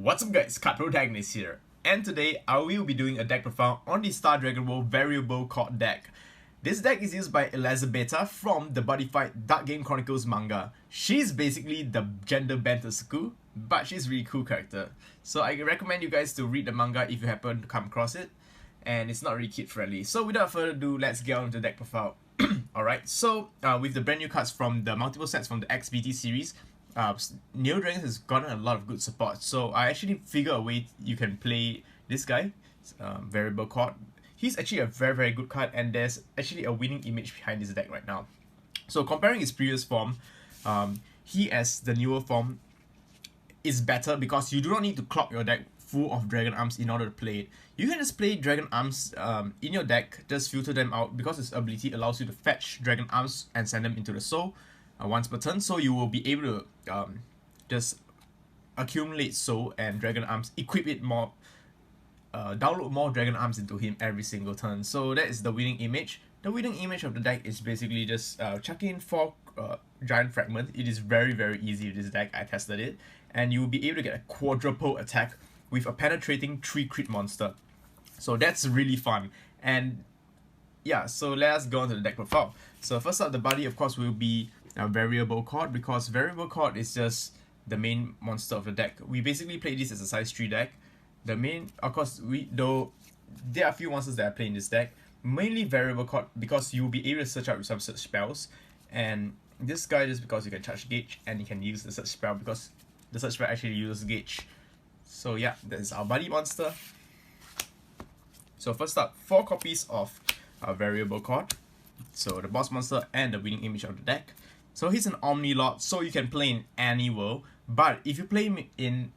What's up guys, Card Protagonist here, and today I will be doing a deck profile on the Star Dragon World Variable Chord deck. This deck is used by Elizabeta from the Buddyfight Dark Game Chronicles manga. She's basically the gender bent Suzaku, but she's a really cool character. So I recommend you guys to read the manga if you happen to come across it, and it's not really kid friendly. So without further ado, let's get on to the deck profile. Alright, so with the brand new cards from the multiple sets from the XBT series, Neo Dragon has gotten a lot of good support, so I actually figure a way you can play this guy, Variable Chord. He's actually a very good card, and there's actually a winning image behind this deck right now. So comparing his previous form, he as the newer form is better because you do not need to clock your deck full of Dragon Arms in order to play it. You can just play Dragon Arms in your deck, just filter them out because his ability allows you to fetch Dragon Arms and send them into the soul once per turn, so you will be able to just accumulate soul and Dragon Arms, equip it more, download more Dragon Arms into him every single turn. So that is the winning image. The winning image of the deck is basically just chuck in 4 giant fragments. It is very easy with this deck. I tested it, and you will be able to get a quadruple attack with a penetrating 3 crit monster. So that's really fun. And yeah, so let's go on to the deck profile. So first up, the body of course will be a Variable Chord, because Variable Chord is just the main monster of the deck. We basically play this as a size 3 deck. The main, of course, though there are a few monsters that I play in this deck, mainly Variable Chord because you'll be able to search out with some search spells, and this guy just because you can charge Gauge and you can use the search spell because the search spell actually uses Gauge. So yeah, that is our buddy monster. So first up, 4 copies of Variable Chord, so the boss monster and the winning image of the deck. So he's an Omni Lord, so you can play in any world, but if you play him in,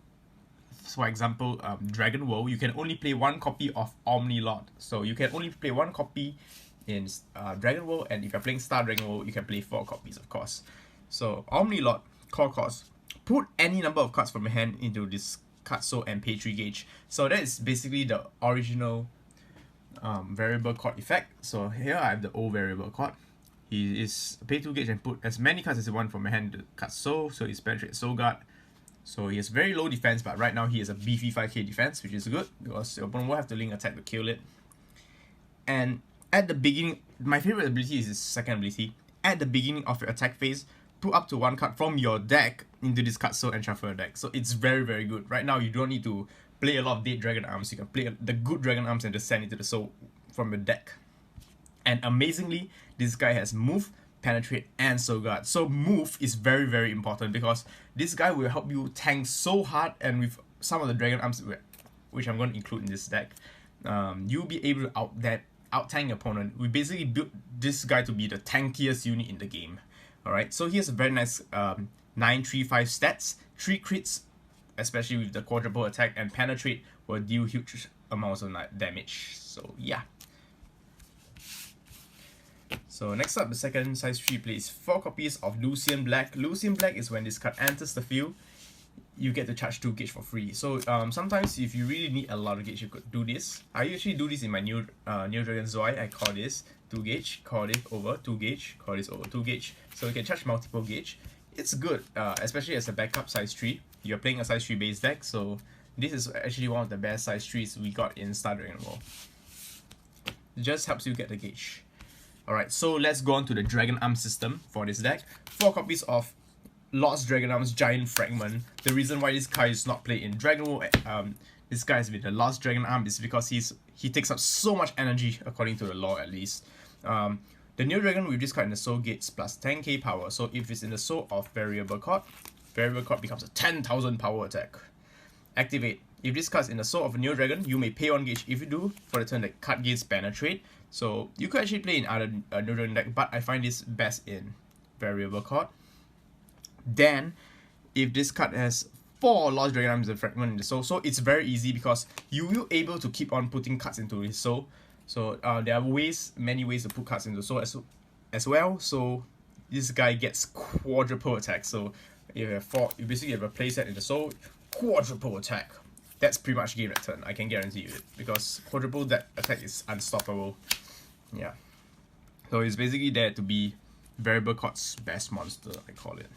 for example, Dragon World, you can only play 1 copy of Omni Lord. So you can only play 1 copy in Dragon World, and if you're playing Star Dragon World, you can play 4 copies, of course. So Omni Lord, core cost, put any number of cards from your hand into this card soul and pay 3 gauge. So that is basically the original Variable Chord effect. So here I have the old Variable Chord. He is pay 2 gauge and put as many cards as you want from your hand to cut soul, so he's penetrate soul guard. So he has very low defense, but right now he has a beefy 5k defense, which is good because your opponent will have to link attack to kill it. And at the beginning, my favorite ability is his second ability. At the beginning of your attack phase, put up to 1 card from your deck into this card soul and shuffle your deck. So it's very good. Right now you don't need to play a lot of dead Dragon Arms. You can play the good Dragon Arms and just send it to the soul from your deck. And amazingly, this guy has move, penetrate, and soul guard. So move is very important because this guy will help you tank so hard, and with some of the Dragon Arms which I'm going to include in this deck, you'll be able to out tank your opponent. We basically built this guy to be the tankiest unit in the game. Alright, so he has a very nice 9-3-5 stats, 3 crits, especially with the quadruple attack, and penetrate will deal huge amounts of damage. So yeah. So next up, the second size 3 plays 4 copies of Lucian Black. Lucian Black is when this card enters the field, you get to charge 2 gauge for free. So sometimes if you really need a lot of gauge, you could do this. I usually do this in my Neo Dragon Zoi. I call this 2 gauge, call it over 2 gauge, call this over 2 gauge. So you can charge multiple gauge. It's good, especially as a backup size 3. You're playing a size 3 base deck, so this is actually one of the best size 3s we got in Star Dragon World. It just helps you get the gauge. Alright, so let's go on to the Dragon Arm system for this deck. 4 copies of Lost Dragon Arms Giant Fragment. The reason why this card is not played in Dragon World, this guy has been the Lost Dragon Arm, is because he takes up so much energy, according to the lore at least. The Neo Dragon with this card in the soul gates plus 10k power. So if it's in the soul of Variable Chord becomes a 10,000 power attack. Activate. If this card is in the soul of a Neo Dragon, you may pay 1 gauge. If you do, for the turn, the card gains penetrate. So you could actually play in other Neo Dragon deck, but I find this best in Variable Chord. Then, if this card has 4 Lost Dragon Arms and Fragment in the soul, so it's very easy because you will be able to keep on putting cards into his soul. So there are many ways to put cards into the soul as well. So this guy gets quadruple attack. So if you have 4, you basically have a playset in the soul, quadruple attack. That's pretty much game that turn, I can guarantee you it, because quadruple that attack is unstoppable. Yeah. So it's basically there to be Variable Chord's best monster, I call it.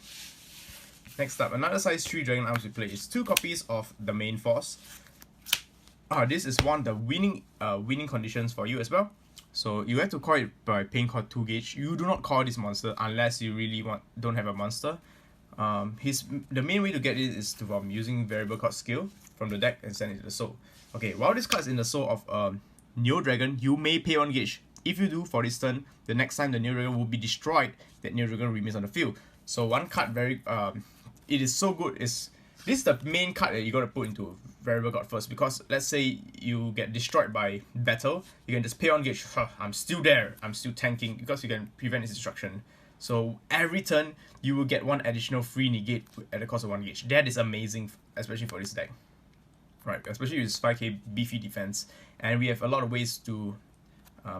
Next up, another size 3 Dragon Arms we play is 2 copies of the main force. This is one of the winning conditions for you as well. So you have to call it by paying card 2 gauge. You do not call this monster unless you really don't have a monster. The main way to get it is from using variable card skill from the deck and send it to the soul. Okay, while this card is in the soul of Neo Dragon, you may pay 1 gauge. If you do for this turn, the next time the Neo Dragon will be destroyed, that Neo Dragon remains on the field. So one card it is so good is this is the main card that you gotta put into variable card first, because let's say you get destroyed by battle, you can just pay 1 gauge. I'm still there, I'm still tanking, because you can prevent its destruction. So every turn you will get 1 additional free negate at the cost of 1 gauge. That is amazing, especially for this deck. Right, especially with 5k beefy defense, and we have a lot of ways to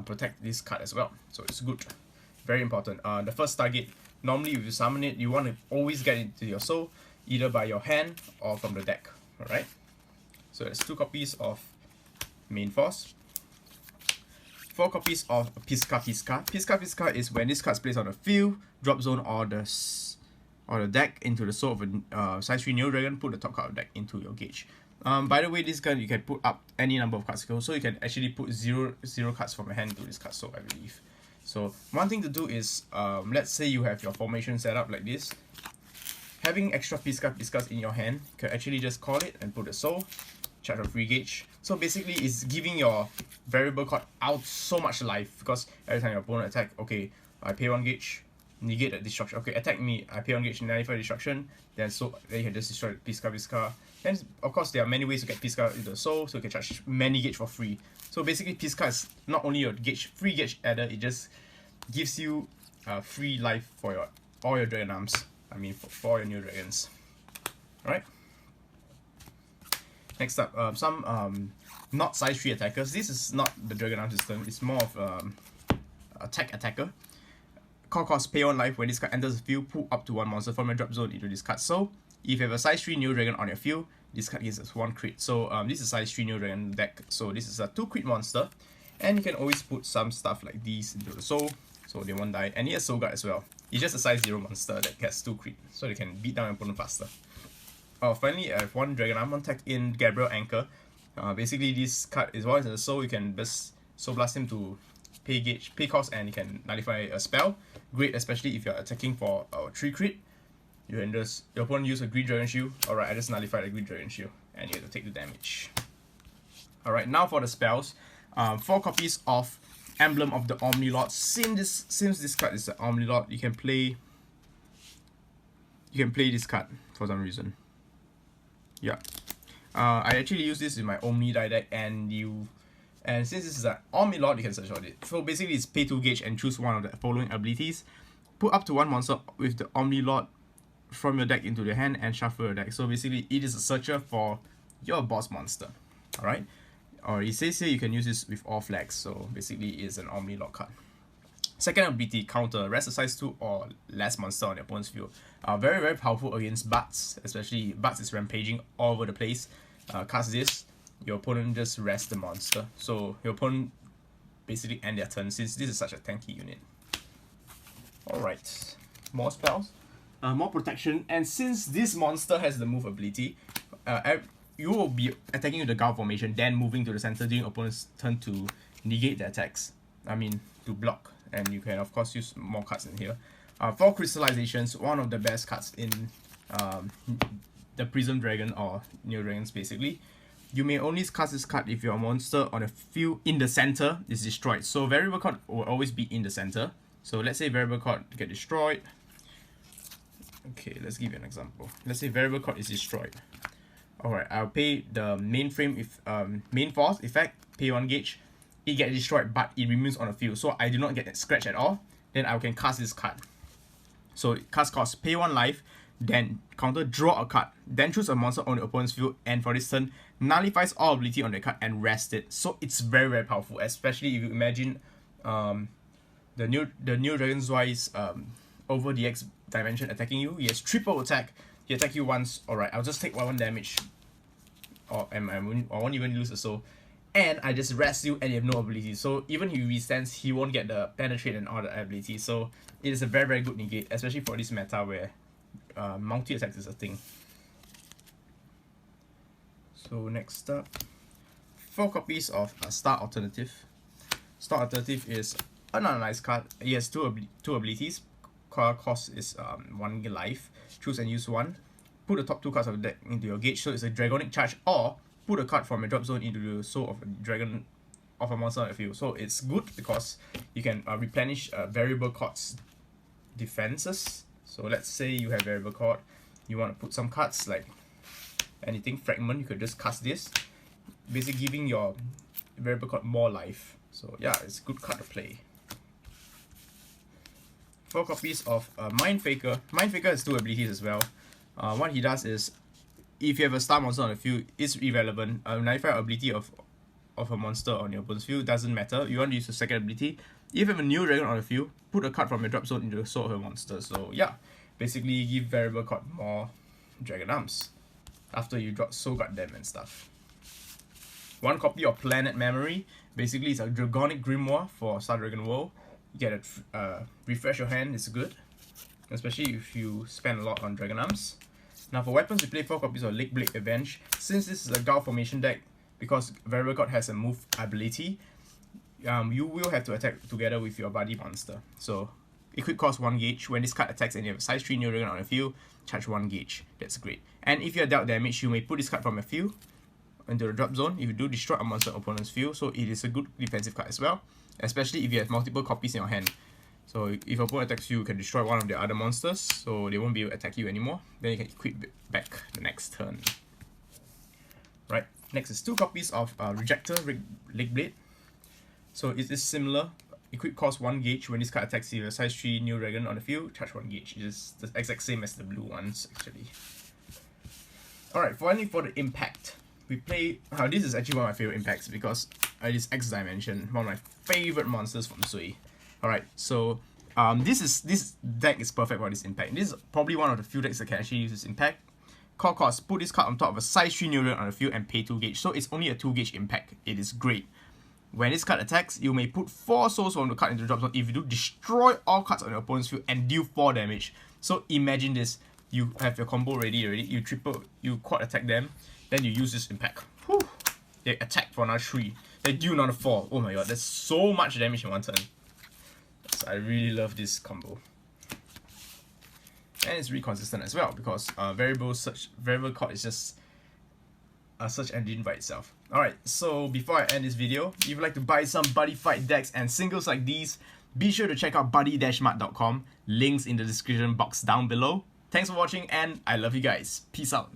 protect this card as well. So it's good, very important. The first target, normally if you summon it, you want to always get it into your soul, either by your hand or from the deck. Alright, so there's 2 copies of main force, 4 copies of Pisca Pisca. Pisca Pisca is when this card is placed on the field, drop zone, or the deck into the soul of a size 3 Neo Dragon. Put the top card of the deck into your gauge. By the way, this card you can put up any number of cards, so you can actually put zero cards from your hand to this card, so I believe. So one thing to do is, let's say you have your formation set up like this. Having extra Pisca Piscas in your hand, you can actually just call it and put a soul, charge a free gauge. So basically it's giving your variable card out so much life, because every time your opponent attack, okay, I pay 1 gauge, negate the destruction. Okay, attack me, I pay 1 gauge, nullify destruction, then you can just destroy Pisca Pisca. Then of course there are many ways to get Pisca into the soul, so you can charge many gauge for free. So basically Pisca is not only your free gauge adder, it just gives you free life for all your Dragon Arms. I mean for your Neo Dragons. Alright. Next up, some not size 3 attackers. This is not the Dragon Arm system, it's more of attack attacker. Call cost, pay 1 life. When this card enters the field, pull up to 1 monster from your drop zone into this card. So if you have a size 3 Neo Dragon on your field, this card gives us 1 crit. So this is size 3 Neo Dragon deck. So this is a 2 crit monster. And you can always put some stuff like these into the soul, so they won't die. And he has soul guard as well. He's just a size 0 monster that gets 2 crit, so they can beat down your opponent faster. Finally, I have 1 Dragon Arm on tech in Gabriel Anchor. Basically this card is once in the soul, you can just soul blast him to pay cost, and you can nullify a spell. Great, especially if you're attacking for 3 crit. You can just, your opponent use a Green Dragon Shield. Alright, I just nullified the Green Dragon Shield, and you have to take the damage. Alright, now for the spells. 4 copies of Emblem of the Omnilord. Since this card is the Omnilord, you can play this card for some reason. Yeah. I actually use this in my Omni die deck, and since this is an Omnilord, you can search for it. So basically it's pay 2 gauge and choose one of the following abilities. Put up to 1 monster with the Omnilord from your deck into your hand and shuffle your deck. So basically it is a searcher for your boss monster. Alright. Or it says here you can use this with all flags, so basically it's an Omnilord card. Second ability, counter, rest a size 2 or less monster on your opponent's field. Very, very powerful against Butts, especially Butts is rampaging all over the place. Cast this, your opponent just rests the monster. So your opponent basically end their turn, since this is such a tanky unit. Alright, more spells, more protection, and since this monster has the move ability, you will be attacking with the Gao formation, then moving to the center during opponent's turn to negate the attacks. I mean, to block. And you can of course use more cards in here. For crystallizations, one of the best cards in the Prism Dragon or Neo Dragons basically. You may only cast this card if your monster on a field in the center is destroyed. So variable card will always be in the center. So let's say variable card get destroyed. Okay, let's give you an example. Let's say variable card is destroyed. Alright, I'll pay the mainframe if main force effect, pay 1 gauge. It gets destroyed, but it remains on the field, so I do not get scratched at all. Then I can cast this card. So cast cost, pay 1 life, then counter, draw a card, then choose a monster on the opponent's field, and for this turn, nullifies all ability on the card and rest it. So it's very, very powerful, especially if you imagine the new Dragon's Wise over the X dimension attacking you. He has triple attack. He attack you once. Alright, I'll just take 1 damage. Or I won't even lose a soul. And I just rest you and you have no ability. So even if he withstands, he won't get the penetrate and all the abilities. So it is a very, very good negate, especially for this meta where multi-attacks is a thing. So next up, 4 copies of Star Alternative. Star Alternative is another nice card. It has two abilities. Card cost is 1 life. Choose and use one. Put the top 2 cards of the deck into your gauge, so it's a Dragonic Charge, or put a card from a drop zone into the soul of a dragon of a monster on the field. So it's good because you can replenish variable cards defenses. So let's say you have variable card, you want to put some cards like anything fragment, you could just cast this, basically giving your variable card more life. So yeah, it's a good card to play. 4 copies of Mind Faker. Mind Faker has 2 abilities as well. What he does is, if you have a star monster on the field, it's irrelevant. Nullify ability of a monster on your opponent's field, doesn't matter. You want to use the second ability. If you have a new dragon on the field, put a card from your drop zone into the soul of a monster. So yeah, basically give variable card more dragon arms after you drop Soul Guard them and stuff. 1 copy of Planet Memory. Basically, it's a Dragonic Grimoire for Star Dragon World. You get a refresh your hand, it's good, especially if you spend a lot on dragon arms. Now for weapons, we play 4 copies of Lake Blade Avenge. Since this is a Gao formation deck, because variable card has a move ability, you will have to attack together with your buddy monster. So equip cost 1 gauge. When this card attacks and you have a size 3 new dragon on the field, charge 1 gauge. That's great. And if you are dealt damage, you may put this card from your field into the drop zone. If you do, destroy a monster opponent's field. So it is a good defensive card as well, especially if you have multiple copies in your hand. So if your opponent attacks you, you can destroy one of the other monsters, so they won't be able to attack you anymore. Then you can equip back the next turn. Right, next is 2 copies of Rejector Lake Blade. So it is similar. Equip cost 1 gauge. When this card attacks you, a size 3 new dragon on the field, charge 1 gauge. It is the exact same as the blue ones actually. Alright, finally for the impact. We play, this is actually one of my favorite impacts because it is X Dimension, one of my favorite monsters from Sui. Alright, so this deck is perfect for this impact. This is probably one of the few decks that can actually use this impact. Core cost, put this card on top of a size 3 new dragon on the field and pay 2 gauge. So it's only a 2 gauge impact. It is great. When this card attacks, you may put 4 souls from the card into the drop zone. If you do, destroy all cards on your opponent's field and deal 4 damage. So imagine this. You have your combo ready, you quad attack them, then you use this impact. Whew. They attack for another 3. They deal another 4. Oh my god, that's so much damage in 1 turn. So I really love this combo. And it's really consistent as well because variable card is just a search engine by itself. Alright, so before I end this video, if you'd like to buy some Buddy-Fight decks and singles like these, be sure to check out buddy-mart.com. Links in the description box down below. Thanks for watching and I love you guys. Peace out.